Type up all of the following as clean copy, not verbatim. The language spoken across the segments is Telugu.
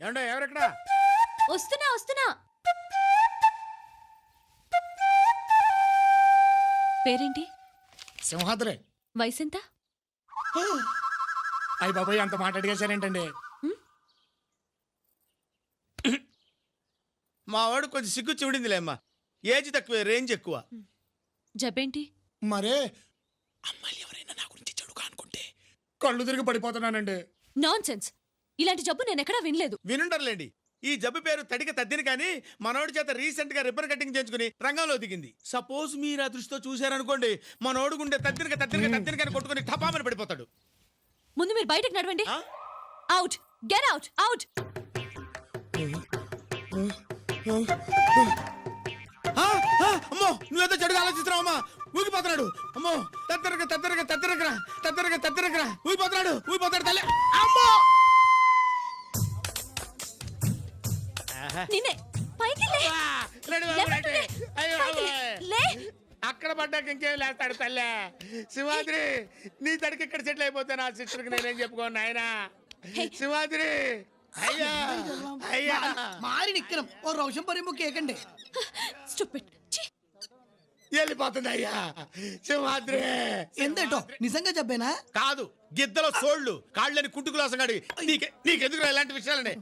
ఏమండో ఎవరెక్కడ? వస్తున్నా వస్తున్నా. పేరేంటి? సింహాద్రి. వయసెంత? అయ్యి బాబాయ్ అంత మాట అడిగేశారేంటండి? మా వాడు కొంచెం సిగ్గు చూడిందిలే అమ్మా. ఏజ్ తక్కువ, రేంజ్ ఎక్కువ. జబ్బేంటి? మరే అమ్మాయిలు ఎవరైనా నా గురించి చెడుగా అనుకుంటే కళ్ళు తిరిగి పడిపోతున్నానండి. Non sense. ఇలాంటి జబ్బు నేను ఎక్కడా వినలేదు. వినుండర్లేండి. ఈ జబ్బు పేరు తడిక తద్దిని కానీ మనోడి చేత రీసెంట్ గా రిబ్బన్ కటింగ్ చేయించుకుని రంగంలో దిగింది. సపోజ్ మీరు ఆ దృష్టితో చూశారనుకోండి, మనోడు గుండె తద్దిని కానీ కొట్టుకుని టపామని పడిపోతాడు. ముందు మీరు బయటకు నడవండి. Out, get out, out. అమ్మో, నువ్వేదో చెడుగా ఆలోచిస్తున్నావు అమ్మా. ఊగిపోతున్నాడు. అమ్మో, తద్దరగా ఊగిపోతాడు తల్లి. అమ్మో, నిన్నే పైకి లే. లే. అక్కడ పడ్డాక ఇంకేం లేస్తాడు తల్లే. సింహాద్రి, నీ తడికి ఇక్కడ సెటిల్ అయిపోతే నా సిస్టర్కి నేనేం చెప్పుకోను నాయనా. సింహాద్రి, అయ్యా అయ్యా మారి నిక్కరం ఓ రోషం పరిము కేకండి. స్టూపిడ్. వెళ్ళిపోతుంది అయ్యా. సింహాద్రి ఎందేటో నిజంగా చెప్పేనా? కాదు, గిద్దలో సోళ్ళు కాళ్ళని కుంటుకులు అసగాడి. నీకెందుకు ఇలాంటి విషయాలండి?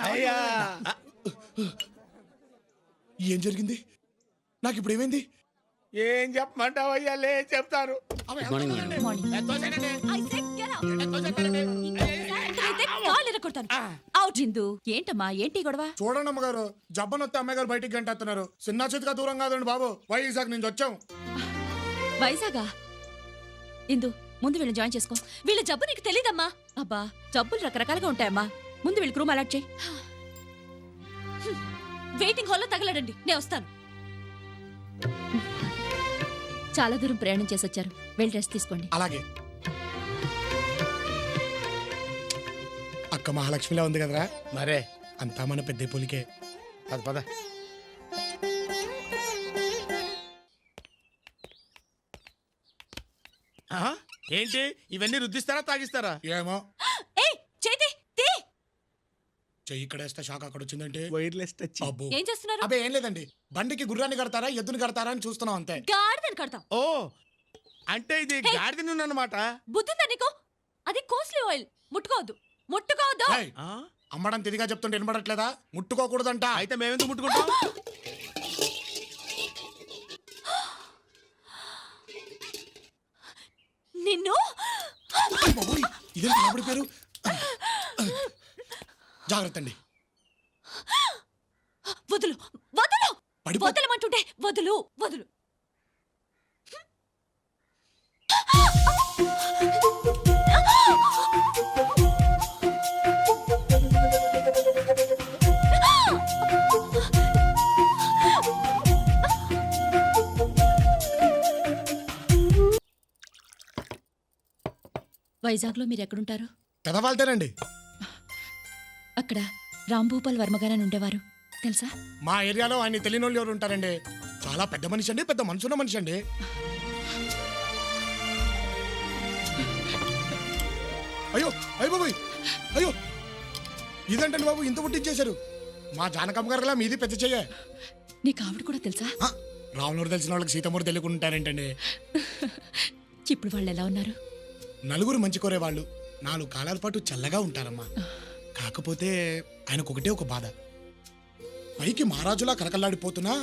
అయ్యా, ఏం జరిగింది? నాకు ఇప్పుడు ఏమైంది? ఏం చెప్పమంటావు అయ్యా? లే చెప్తాను. ఏంటమ్మా, ఏంటి గొడవ? చూడండి అమ్మగారు, జబ్బనొత్తే అమ్మాయి గారు బయటికి గంటేస్తున్నారు. చిన్న చేతిగా దూరం కాదండి బాబు, వైజాగ్ నుంచి వచ్చాం. వైజాగా? ఇందు, ముందు వీళ్ళని జాయిన్ చేసుకో. వీళ్ళ జబ్బు నీకు తెలీదమ్మా. అబ్బా, జబ్బులు రకరకాలుగా ఉంటాయమ్మా. ముందు వీళ్ళకి రూమ్ అలాట్ చేయి. వెయిటింగ్ హాల్లో తగలడండి, నేను వస్తాను. చాలా దూరం ప్రయాణం చేసి వచ్చారు, వెళ్ళి రెస్ట్ తీసుకోండి. అలాగే. అక్క మహాలక్ష్మిలా ఉంది కదరా? మరే అంతా మన పెద్ద పులికే. పద పద. ఏంటి ఇవన్నీ రుద్దిస్తారా తాగిస్తారా? ఏమో. చేతి తీ. చెయ్యి ఇక్కడ వేస్తే షాక్ అక్కడ వచ్చిందంటే వైర్లెస్ టచ్. అబ్బో. ఏం చేస్తున్నారు? అబ్బే ఏం లేదండి, బండికి గుర్రాన్ని కడతారా ఎద్దుని కడతారా అని చూస్తున్నాం అంతే. గాడిదని కడతాం. ఓ, అంటే ఇది గాడిద నూనె అన్నమాట. బుద్ధిందా నీకు? అది కోస్ట్లీ ఆయిల్, ముట్టుకోవద్దు. ముట్టుకోవద్దు. ఏయ్, అమ్మడం తిరిగా చెప్తుంటే వినబడట్లేదా? ముట్టుకోకూడదంట. అయితే మేమెందుకు ముట్టుకుంటాం? నిన్ను ఇదేంటి నిలబడిపోయారు? జాగ్రత్త అండి. వదులు వదులు. పడిపో. వదలమంటుంటే వదులు వదులు. వైజాగ్లో మీరు ఎక్కడుంటారు? పెదవాళ్తేనండి. అక్కడ రాంభూపాల్ వర్మగారని ఉండేవారు, తెలుసా? మా ఏరియాలో ఆయన తెలియని వాళ్ళు ఎవరు ఉంటారండి? చాలా పెద్ద మనిషి అండి, పెద్ద మనసున్న మనిషి అండి. అయ్యో అయ్యో బాబోయ్, అయ్యో ఇదేంటండి బాబు ఇంత పుట్టించేశారు? మా జానకమ్మ గారిలా మీది పెద్ద చెయ్యే. నీకు ఆవిడ కూడా తెలుసా? రాములూరు తెలిసిన వాళ్ళకి సీతమ్మూరు తెలియకుండా ఉంటారేంటండి? ఇప్పుడు వాళ్ళు ఎలా ఉన్నారు? నలుగురు మంచి కోరే వాళ్ళు 4 కాలాల పాటు చల్లగా ఉంటారమ్మా. కాకపోతే ఆయనకు ఒకటే ఒక బాధ. పైకి మహారాజులా కరకల్లాడిపోతున్నా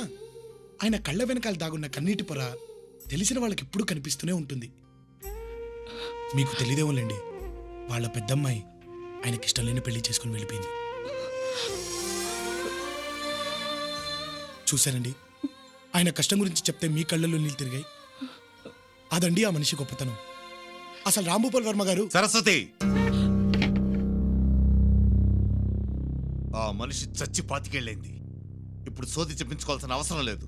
ఆయన కళ్ళ వెనకాల దాగున్న కన్నీటి పొర తెలిసిన వాళ్ళకి ఎప్పుడు కనిపిస్తూనే ఉంటుంది. మీకు తెలియదేమోలేండి, వాళ్ళ పెద్దమ్మాయి ఆయనకిష్టం లేని పెళ్లి చేసుకుని వెళ్ళిపోయింది. చూశారండి, ఆయన కష్టం గురించి చెప్తే మీ కళ్ళల్లో నీళ్ళు తిరిగాయి. అదండి ఆ మనిషి గొప్పతనం. అసలు రాంభూపాల్ వర్మ గారు. సరస్వతి, ఆ మనిషి చచ్చి పాతికెళ్ళింది. ఇప్పుడు సోది చెప్పించుకోవాల్సిన అవసరం లేదు.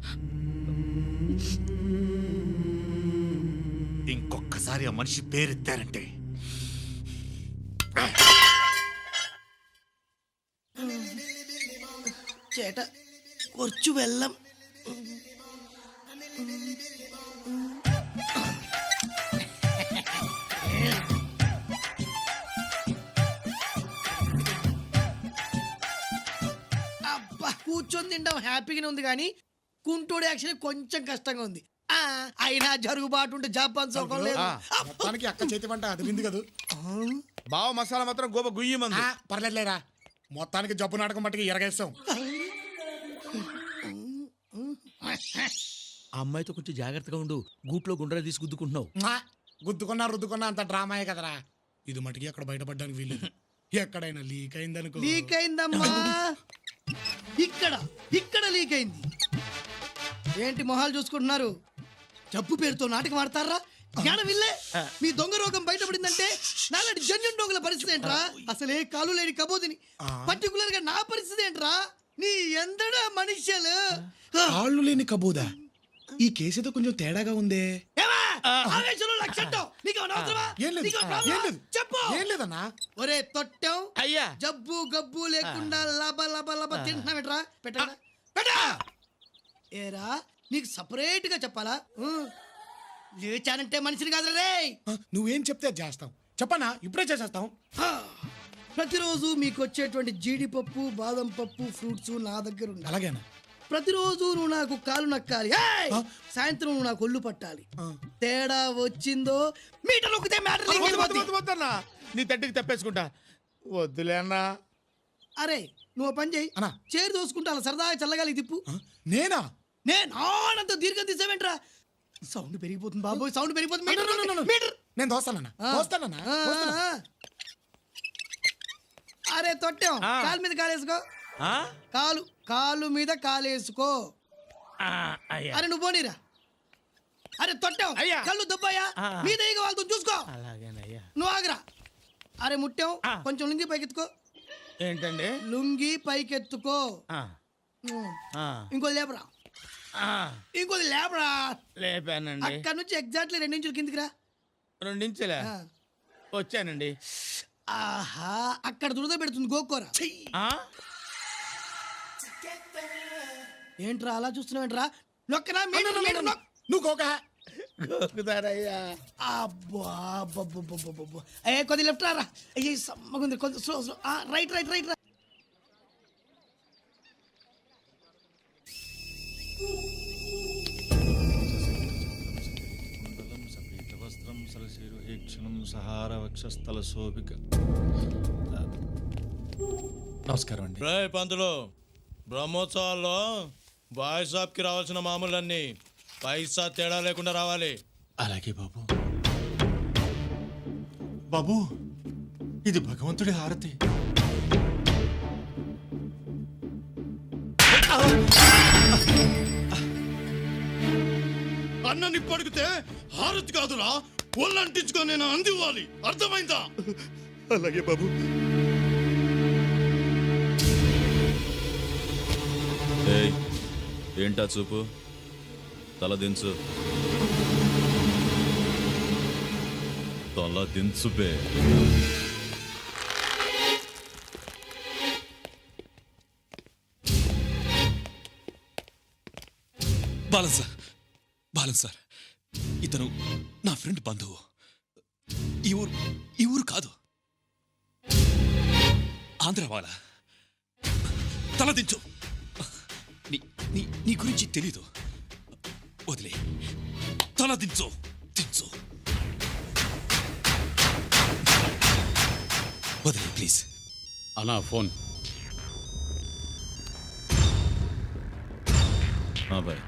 ఇంకొక్కసారి ఆ మనిషి పేరెత్తారంటే ചേട്ട കുറച്ചു വെള്ളം. కూర్చొని తింటాం హ్యాపీగానే ఉంది కానీ కుంటోడు యాక్చువల్లీ కొంచెం కష్టంగా ఉంది. అయినా జరుగుబాటు ఉంటే జపాన్ సోకం లేదు. మొత్తానికి అక్క చేతి వంట అది వింది కదా. బావ మసాలా మాత్రం గోప గుయ్యి మంది. పర్లేదులేరా, మొత్తానికి జబ్బు నాటకం మట్టుకి ఎరగేస్తాం. ఆ అమ్మాయితో కొంచెం జాగ్రత్తగా ఉండు, గూట్లో గుండ్రా తీసి గుద్దుకుంటున్నావు. గుద్దుకున్నా రుద్దుకున్నా అంత డ్రామాయే కదరా. ఇది మటుకి అక్కడ బయటపడడానికి వీల్లేదు. ఎక్కడైనా లీక్ అయిందనుకో. లీక్ అయిందమ్మా, ఇక్కడ లీక్ అయింది. ఏంటి మొహాలు చూసుకుంటున్నారు? జబ్బు పేరుతో నాటకం ఆడతారా? జ్ఞానం ఇల్లే. మీ దొంగ రోగం బయటపడిందంటే నాలాంటి జన్యున్ దొంగల పరిస్థితి ఏంట్రా? అసలే కాలు లేని కబోదిని. పర్టికులర్ గా నా పరిస్థితి ఏంట్రా? నీ ఎందడా మనుష్యులు. కాళ్ళు లేని కబోదా? ఈ కేసుతో కొంచెం తేడాగా ఉందే. చెప్పు. ఏం లేదన్నా. ఒరే తొట్టం, అయ్యా జబ్బు గబ్బు లేకుండా లబ లబ లబ తింటున్నావేట్రా? పెట్టా. ఏరా నీకు సపరేట్ గా చెప్పాలా? లేచానంటే మనిషిని కాదు రే. నువ్వేం చెప్తే అది చేస్తాం. చెప్పనా? ఇప్పుడే చేసేస్తాం. ప్రతిరోజు మీకు వచ్చేటువంటి జీడిపప్పు, బాదం పప్పు, ఫ్రూట్స్ నా దగ్గర ఉంది. అలాగేనా? ప్రతిరోజు నువ్వు నాకు కాలు నక్కాలి. సాయంత్రం నువ్వు నాకు ఒళ్ళు పట్టాలి. తేడా వచ్చిందో మీటర్ నొక్కితే మ్యాటర్ వద్దన్నా, నీ తట్టికి తప్పేసుకుంటా. వద్దులే అన్నా. అరే నువ్వు పని చేయి, అన్నా. చేరు దోసుకుంటా అలా సరదాగా చల్లగాలి తిప్పు. నేనా? నేనంత దీర్ఘం తీసావేంట్రా? సౌండ్ పెరిగిపోతుంది బాబోయ్, సౌండ్ పెరిగిపోతుంది. మీటర్. నేను దోస్తానన్నా. అరే తొట్టాం, కాలు మీద కాలేసుకో. కాలు మీద కాలేసుకో. అరే నువ్వు పోనీరా. అరే తొట్టాం, కళ్ళు దుబ్బాయా మీద వాళ్ళతో చూసుకో. నువ్వు ఆగరా. అరే ముట్టాం, కొంచెం లుంగి పైకెత్తుకో. ఏంటండి? లుంగి పైకెత్తుకో. ఇంకోది లేపరా. ఇంకోది లేపరా. లేపానండి. అక్కడ నుంచి ఎగ్జాక్ట్లీ 2 ఇంచులు కిందికి రా. 2 ఇంచులే వచ్చానండి. ఆహా, అక్కడ దురద పెడుతుంది గోకోరా. ఏంట్రా అలా చూస్తున్నావేంట్రా? నొక్కరా. నువ్వు గోక. గోకుతారయ్యా. అబ్బా అయ్యే కొద్ది లెఫ్ట్ రా. అయ్యే సమ్మగుంది, కొద్ది స్లో. రైట్. నమస్కారం అండి. రాయ్ పంతులు, బ్రహ్మోత్సవాల్లో బాయ్ షాప్కి రావాల్సిన మామూలన్నీ పైసా తేడా లేకుండా రావాలి. అలాగే బాబు. బాబు, ఇది భగవంతుడి హారతి. అన్నని పడిగితే హారతి కాదురా, ఒళ్ళంటించుకొని నేను అందివ్వాలి. అర్థమైందా? అలాగే బాబు. ఏంటా చూపు? తల దించు. తల దించు బే. బాలన్ సార్, ఇతను నా ఫ్రెండ్ బంధువు. ఈ ఊరు కాదు, ఆంధ్ర వాళ్ళ. తల దించు. నీ గురించి తెలీదు, వదిలే. తల దించు. వదిలే ప్లీజ్. అన్నా ఫోన్. బాయ్.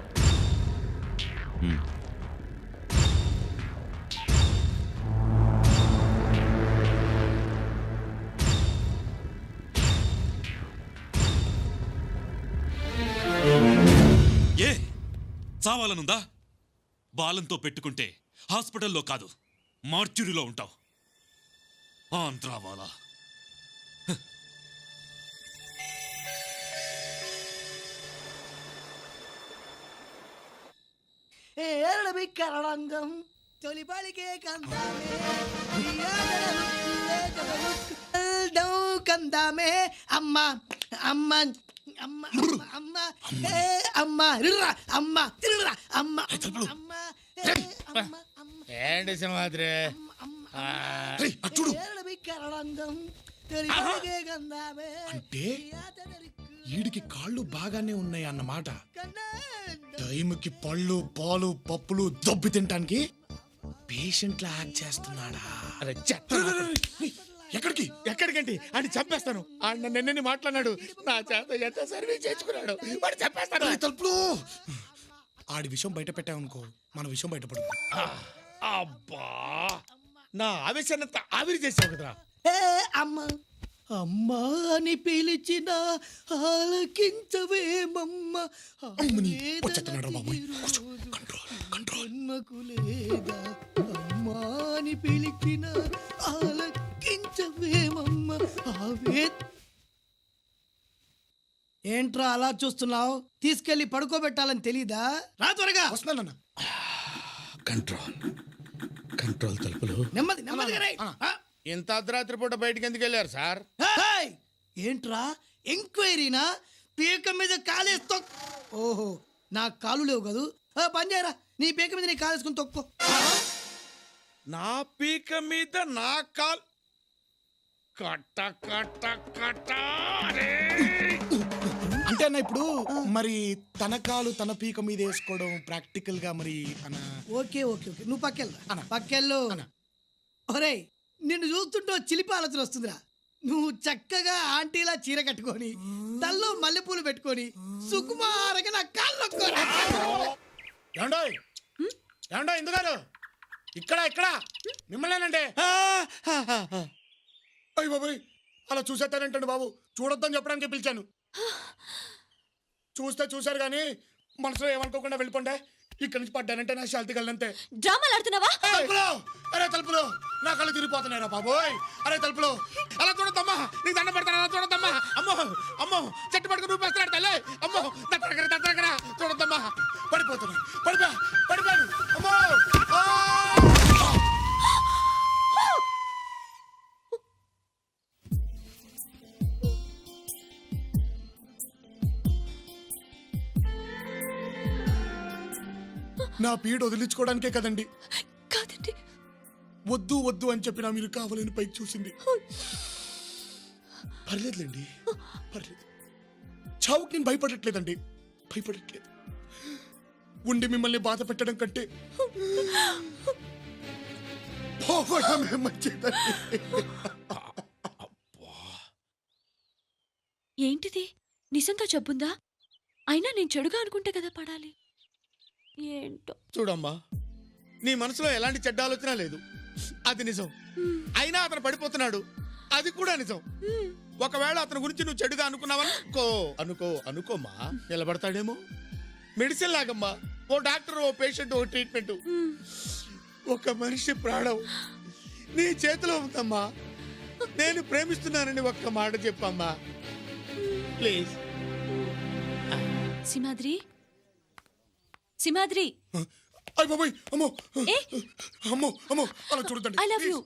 ఏ చావాలనుందా? బాలంతో పెట్టుకుంటే హాస్పిటల్లో కాదు, మార్చురీలో ఉంటావు. ఆంధ్రావాలా. కరణంగం తొలి పలికే కందామే అమ్మ అమ్మ అమ్మ అమ్మ అమ్మ రిర్రా అమ్మ తిరురా అమ్మ అమ్మ ఏంటి సింహాద్రి? కరణంగం తొలి పలికే కందామే అంటే వీడికి కాళ్ళు బాగానే ఉన్నాయి అన్నమాట. టైంకి పళ్ళు పాలు పప్పులు దొబ్బి తినటానికి పేషెంట్లా యాక్ట్ చేస్తున్నాడా? అరే చెత్త నా- ఎక్కడికి? ఎక్కడికండి అని చంపేస్తాను. ఆయన నిన్నని మాట్లాడాడు, నా చేత ఎంత సర్వీస్ చేసుకున్నాడు, వాడు చంపేస్తాను. అరే తలుపులు! ఆడి విషయం బయట పెట్టామనుకో, మన విషయం బయటపడుతుంది. అబ్బా, నా ఆవేశాన్నంతా ఆవిరి చేసావు కదరా. ఏ అమ్మ అమ్మా అని పిలిచిన ఆలకించవేమమ్మ. అమ్మని వచ్చేస్తున్నాడు బాబోయ్. కూర్చో. Control control. జన్మకు లేదా అమ్మా అని పిలిచిన ఆలకించవేమమ్మ. ఏంట్రా అలా చూస్తున్నావు? తీసుకెళ్లి పడుకోబెట్టాలని తెలీదా? రా త్వరగా. వస్తున్నానన్న. కంట్రోల్ కంట్రోల్ తలుపులు నెమ్మది నెమ్మదిగా రేయ్. ఆ. ఇంత అర్ధరాత్రి పూట బయటికి ఎందుకు వెళ్ళారు సార్? హేయ్! ఏంట్రా ఎంక్వైరీనా? పీక మీద కాలేసి ఓహో, నా కాలు లేవు కదూ. పని చేయరా, నీ పీక మీద నీ కాలేసుకుని తొక్కో. నా పీక మీద నా కాల్ కట్ట కట్ట కట్ట. అరే! అంటే అన్న ఇప్పుడు మరి తన కాలు తన పీక మీద వేసుకోవడం ప్రాక్టికల్ గా మరి అన్న. ఓకే ఓకే ఓకే, నువ్వు పక్కెళ్ళు అన్న. పక్కెళ్ళు. అన్న. ఒరేయ్, నిన్ను చూస్తుంటే ఓ చిలిపి ఆలోచన వస్తుందిరా. నువ్వు చక్కగా ఆంటీలా చీర కట్టుకొని తల్లో మల్లెపూలు పెట్టుకొని సుకుమారంగా నా కాళ్ళు నొక్కోరా. ఏమండోయ్ ఏమండోయ్ ఎందుగారు ఇక్కడ ఇక్కడ మిమ్మల్నేనండి. అయ్య బాబోయ్, అలా చూసేస్తానంటండి బాబు. చూడొద్దని చెప్పడానికి పిలిచాను. చూస్తే చూశారు కానీ మనసులో ఏమనుకోకుండా వెళ్ళిపోండే. ఇక్కడి నుంచి పడ్డానంటే నా శాంతి కళ్ళంతే. డ్రామాలు ఆడుతున్నావా? తలుపులో! అరే తలుపులో! నా కళ్ళు తిరిగిపోతున్నాయిరా బాబోయ్. అరే తలుపులో! అలా చూడద్దమ్మా, నీకు దండ పెడతాను, అలా చూడద్దమ్మా. అమ్మో అమ్మో, చెట్టు పట్టుకుని రూపేస్తున్నాడు తల్లి. అమ్మో దగ్గర చూడద్దమ్మా. పడిపోతున్నా. పడిపోయాను. అమ్మో! ఆ! నా పీడ వదిలించుకోవడానికే కదండి. కాదండి, వద్దు వద్దు అని చెప్పినా మీరు కావాలని పైకి చూసింది. పర్లేదులేండి, పర్లేదు. చావుకి నేను భయపడట్లేదండి, భయపడట్లేదు. ఉండి మిమ్మల్ని బాధ పెట్టడం కంటే పోవడమే మంచిదండి. ఏంటిది? నిజంగా జబ్బుందా? అయినా నేను చెడుగా అనుకుంటే కదా పడాలి. ఏంటో. చూడమ్మా, నీ మనసులో ఎలాంటి చెడ్డ ఆలోచన లేదు, అది నిజం. అయినా అతను పడిపోతున్నాడు, అది కూడా నిజం. ఒకవేళ అతని గురించి నువ్వు చెడుగా అనుకోమా, నిలబడతాడేమో. మెడిసిన్ లాగమ్మా, ఓ డాక్టర్, ఓ పేషెంట్, ఓ ట్రీట్మెంట్. ఒక మనిషి ప్రాణం నీ చేతిలో ఉందమ్మా. నేను ప్రేమిస్తున్నానని ఒక్క మాట చెప్పమ్మా ప్లీజ్. సింహాద్రి, అయ్య బాబోయ్, అమ్మో ఏ? అమ్మో అమ్మో, అలా చూడదండి. I love you.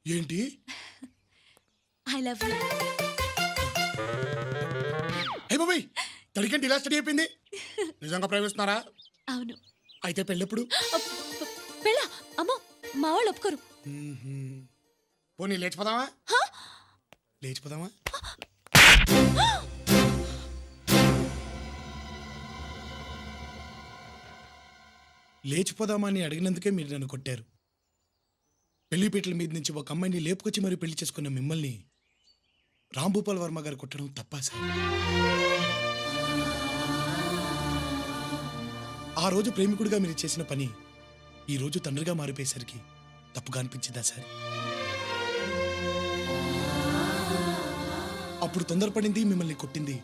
ఏంటి? I love you. అయ్య బాబోయ్, తడికంటే ఇలా స్టడీ అయిపోయింది. నిజంగా ప్రేమిస్తున్నారా? అవును. అయితే పెళ్ళెప్పుడు? పెళ్ళా? అమ్మో, మా వాళ్ళు ఒప్పుకోరు. పోనీ లేచిపోదామా? లేచిపోదామా? లేచిపోదామా అని అడిగినందుకే మీరు నన్ను కొట్టారు. పెళ్లిపీటల మీద నుంచి ఒక అమ్మాయిని లేపుకొచ్చి మరి పెళ్లి చేసుకున్న మిమ్మల్ని రాంభూపాల్ వర్మ గారు కొట్టడం తప్పా సార్? ఆ రోజు ప్రేమికుడిగా మీరు చేసిన పని ఈ రోజు తండ్రిగా మారిపోయేసరికి తప్పుగా అనిపించిందా సార్? అప్పుడు తొందరపడింది, మిమ్మల్ని కొట్టింది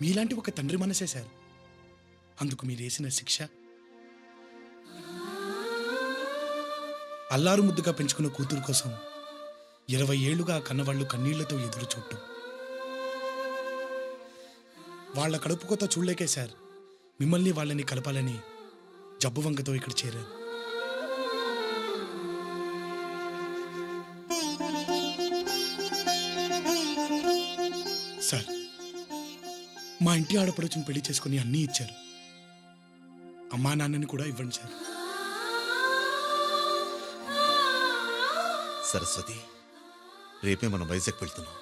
మీలాంటి ఒక తండ్రి మనసే సార్. అందుకు మీరు వేసిన శిక్ష అల్లారు ముద్దుగా పెంచుకున్న కూతురు కోసం 20 ఏళ్లుగా ఆ కన్నవాళ్లు కన్నీళ్లతో ఎదురు చూడటం. వాళ్ల కడుపు కొత్త చూడలేకే సార్ మిమ్మల్ని వాళ్ళని కలపాలని జబ్బు వంకతో ఇక్కడ చేరారు. సార్, మా ఇంటి ఆడపడుచుని పెళ్లి చేసుకుని అన్నీ ఇచ్చారు. అమ్మా నాన్నని కూడా ఇవ్వండి సార్. సరస్వతి, రేపే మనం వైజాగ్ వెళ్తున్నాం.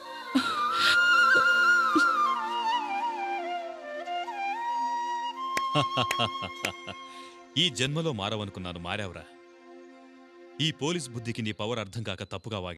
ఈ జన్మలో మారవనుకున్నాను, మారావురా. ఈ పోలీస్ బుద్ధికి నీ పవర్ అర్థం కాక తప్పుగా వాగాను.